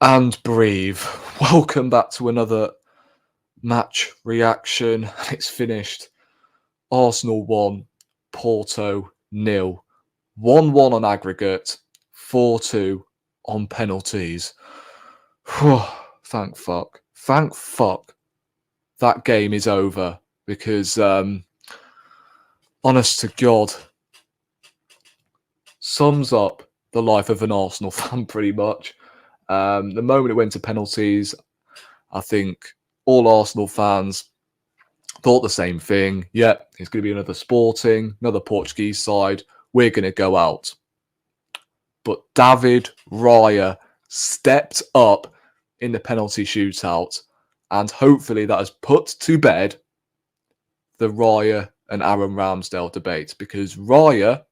And breathe. Welcome back to another match reaction. It's finished. Arsenal 1, Porto nil. 1-1 on aggregate, 4-2 on penalties. Thank fuck. Thank fuck that game is over because, honest to God, sums up the life of an Arsenal fan pretty much. The moment it went to penalties, I think all Arsenal fans thought the same thing. Yeah, it's going to be another Sporting, another Portuguese side. We're going to go out. But David Raya stepped up in the penalty shootout, and hopefully that has put to bed the Raya and Aaron Ramsdale debate, because Raya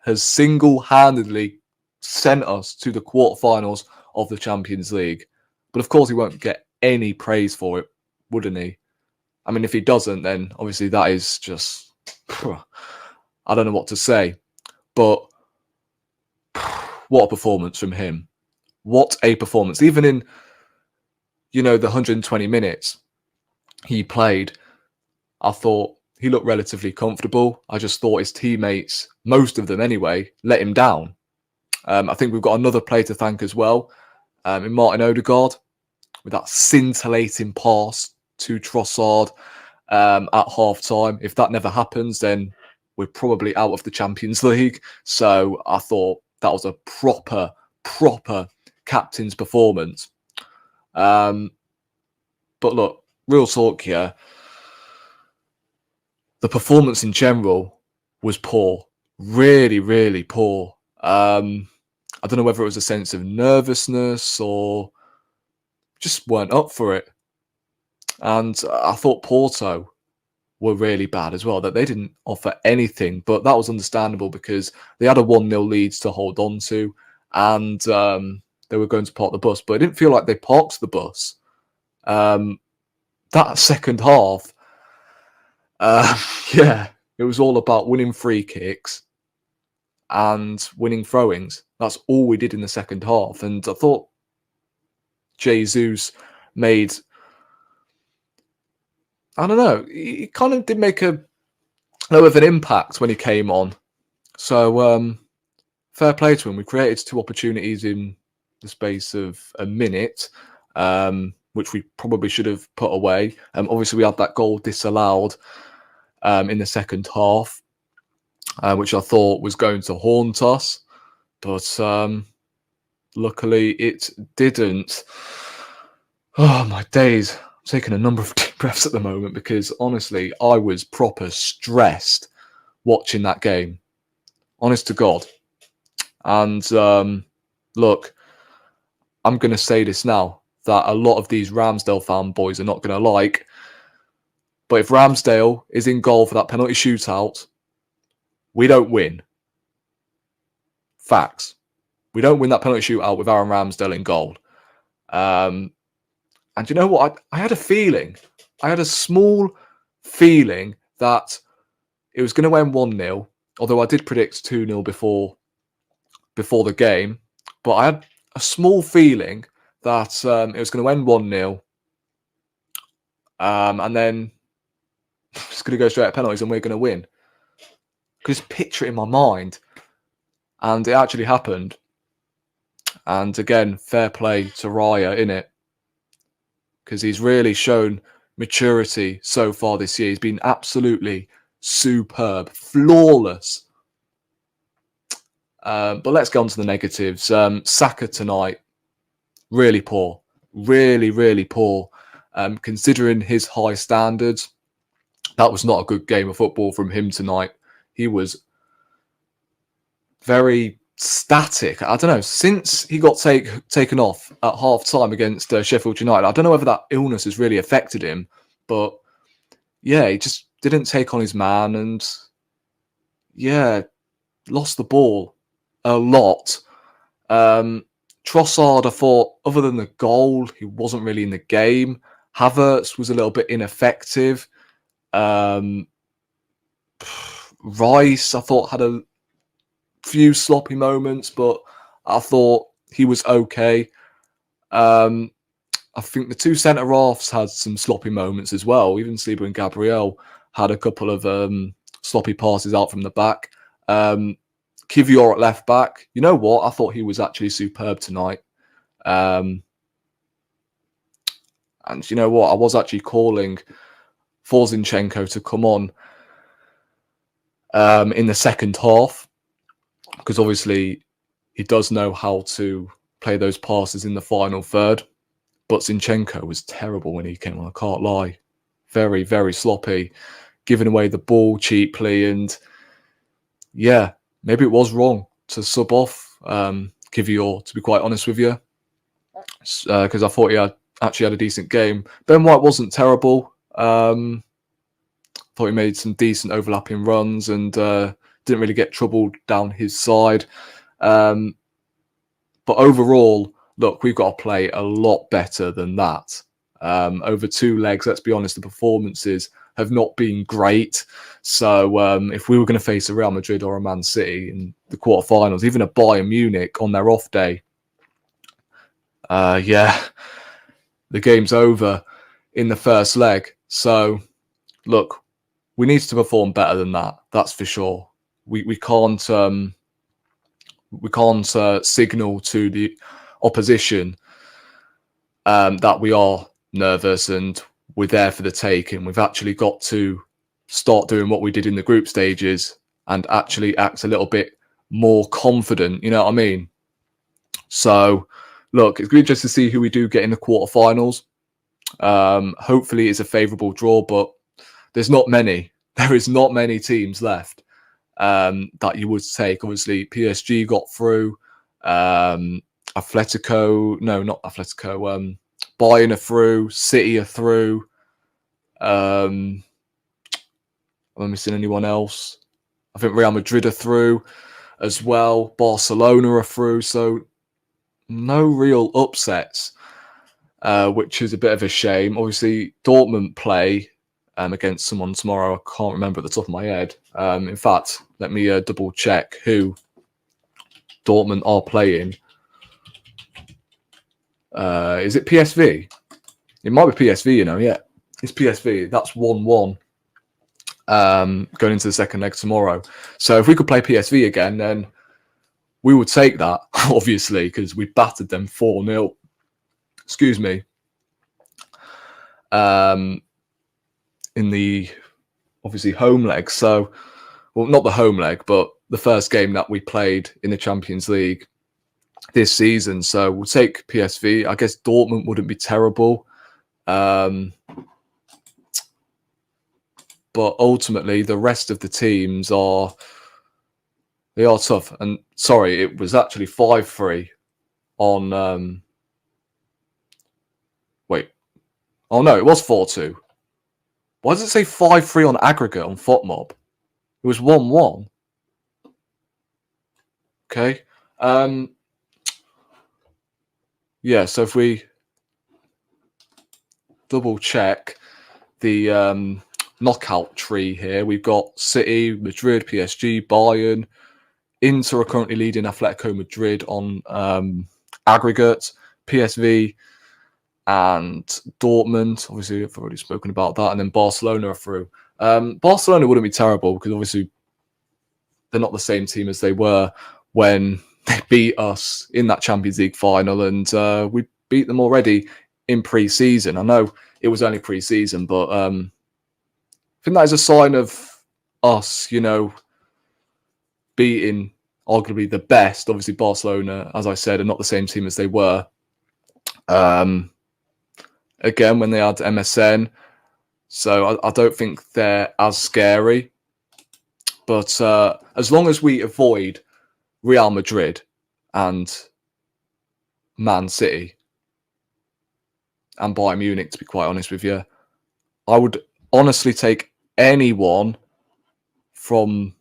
has single-handedly sent us to the quarterfinals of the Champions League. But of course, he won't get any praise for it, wouldn't he? I mean, if he doesn't, then obviously that is just... I don't know what to say. But what a performance from him. What a performance. Even in, the 120 minutes he played, I thought he looked relatively comfortable. I just thought his teammates, most of them anyway, let him down. I think we've got another player to thank as well, in Martin Odegaard, with that scintillating pass to Trossard at half-time. If that never happens, then we're probably out of the Champions League. So I thought that was a proper captain's performance. But look, real talk here. The performance in general was poor. Really poor. I don't know whether it was a sense of nervousness or just weren't up for it. And I thought Porto were really bad as well, that they didn't offer anything. But that was understandable because they had a 1-0 lead to hold on to, and they were going to park the bus. But it didn't feel like they parked the bus. That second half, it was all about winning free kicks and winning throw-ins. That's all we did in the second half. And I thought Jesus made... I don't know. He kind of did make a little of an impact when he came on. So, fair play to him. We created 2 opportunities in the space of a minute, which we probably should have put away. Obviously, we had that goal disallowed in the second half, which I thought was going to haunt us. But luckily, it didn't. Oh, my days. Taking a number of deep breaths at the moment because honestly, I was proper stressed watching that game. Honest to God. And look, I'm going to say this now, that a lot of these Ramsdale fanboys are not going to like. But if Ramsdale is in goal for that penalty shootout, we don't win. Facts. We don't win that penalty shootout with Aaron Ramsdale in goal. And you know what? I had a feeling. I had a small feeling that it was going to end 1-0, although I did predict 2-0 before the game. But I had a small feeling that it was going to end 1-0. And then it's going to go straight at penalties and we're going to win. I could just picture it in my mind. And it actually happened. And again, fair play to Raya, innit? Because he's really shown maturity so far this year. He's been absolutely superb, flawless. But let's get on to the negatives. Saka tonight, really poor. Really poor. Considering his high standards, that was not a good game of football from him tonight. He was very static. I don't know, since he got taken off at half-time against Sheffield United, I don't know whether that illness has really affected him, but yeah, he just didn't take on his man and lost the ball a lot. Trossard, I thought, other than the goal, he wasn't really in the game. Havertz was a little bit ineffective. Rice, I thought, had a few sloppy moments, but I thought he was okay. I think the two centre halves had some sloppy moments as well. Even Saliba and Gabriel had a couple of sloppy passes out from the back. Kivior at left back. You know what? I thought he was actually superb tonight. And you know what? I was actually calling for Zinchenko to come on in the second half, because obviously he does know how to play those passes in the final third. But Zinchenko was terrible when he came on, I can't lie. Very, very sloppy, giving away the ball cheaply. And yeah, maybe it was wrong to sub off Kivior, to be quite honest with you, because I thought he actually had a decent game. Ben White wasn't terrible. Thought he made some decent overlapping runs and didn't really get troubled down his side. But overall, look, we've got to play a lot better than that. Over two legs, let's be honest, the performances have not been great. So if we were going to face a Real Madrid or a Man City in the quarterfinals, even a Bayern Munich on their off day, yeah, the game's over in the first leg. So look, we need to perform better than that. That's for sure. We can't signal to the opposition that we are nervous and we're there for the taking. We've actually got to start doing what we did in the group stages and actually act a little bit more confident. You know what I mean? So, look, it's going to be interesting to see who we do get in the quarterfinals. Hopefully, it's a favourable draw, but there's not many. There is not many teams left that you would take. Obviously, PSG got through. Atletico, no, not Atletico. Bayern are through. City are through. Am I missing anyone else? I think Real Madrid are through as well. Barcelona are through. So no real upsets, which is a bit of a shame. Obviously, Dortmund play against someone tomorrow. I can't remember at the top of my head. In fact, let me double check who Dortmund are playing. Is it PSV? It might be PSV, you know. Yeah, it's PSV. That's 1-1 going into the second leg tomorrow. So if we could play PSV again, then we would take that, obviously, because we battered them 4-0. Excuse me. In the, obviously, home leg. So, well, not the home leg, but the first game that we played in the Champions League this season. So we'll take PSV. I guess Dortmund wouldn't be terrible. But ultimately, the rest of the teams are tough. And sorry, it was actually 5-3 on... wait. Oh, no, it was 4-2. Why does it say 5-3 on aggregate on FOTMob? It was 1-1. Okay. Yeah, so if we double check the knockout tree here, we've got City, Madrid, PSG, Bayern. Inter are currently leading Atletico Madrid on aggregate. PSV and Dortmund, obviously I've already spoken about that, and then Barcelona are through. Barcelona wouldn't be terrible because obviously they're not the same team as they were when they beat us in that Champions League final, and we beat them already in pre-season. I know it was only pre-season, but I think that is a sign of us, you know, beating arguably the best. Obviously, Barcelona, as I said, are not the same team as they were. Again, when they had MSN. So I don't think they're as scary. But as long as we avoid Real Madrid and Man City and Bayern Munich, to be quite honest with you, I would honestly take anyone from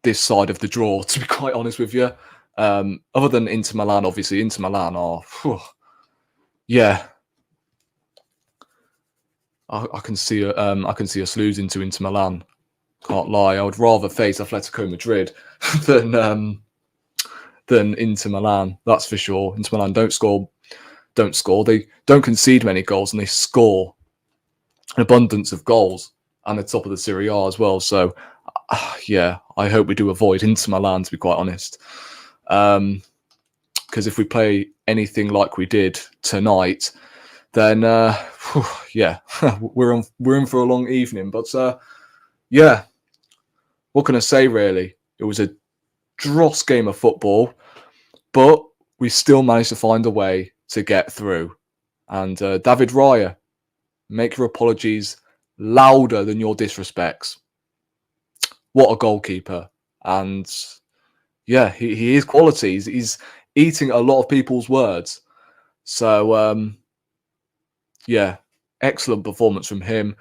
this side of the draw, to be quite honest with you. Other than Inter Milan, obviously. Inter Milan are... yeah. I can see us losing to Inter Milan. Can't lie. I would rather face Atletico Madrid than than Inter Milan. That's for sure. Inter Milan don't score. They don't concede many goals, and they score an abundance of goals, and they're top of the Serie A as well. So, yeah, I hope we do avoid Inter Milan, to be quite honest. Because if we play anything like we did tonight, then yeah, we're in for a long evening. But yeah, what can I say? Really, it was a dross game of football, but we still managed to find a way to get through. And David Raya, make your apologies louder than your disrespects. What a goalkeeper! And yeah, he is quality. He's eating a lot of people's words. So yeah, excellent performance from him.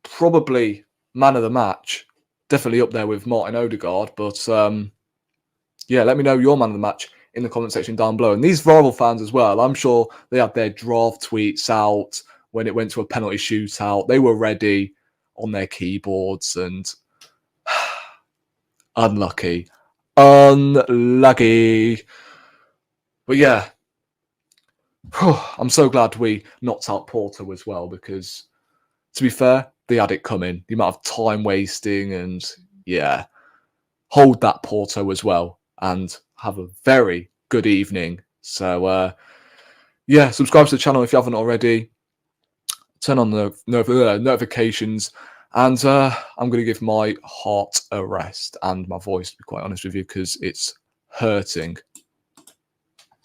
Probably man of the match. Definitely up there with Martin Odegaard. But yeah, let me know your man of the match in the comment section down below. And these rival fans as well, I'm sure they had their draft tweets out when it went to a penalty shootout. They were ready on their keyboards, and unlucky. But yeah, I'm so glad we knocked out Porto as well, because to be fair, they had it coming. The amount of time wasting, and yeah, hold that Porto as well and have a very good evening. So yeah, subscribe to the channel if you haven't already. Turn on the notifications, and I'm going to give my heart a rest and my voice, to be quite honest with you, because it's hurting.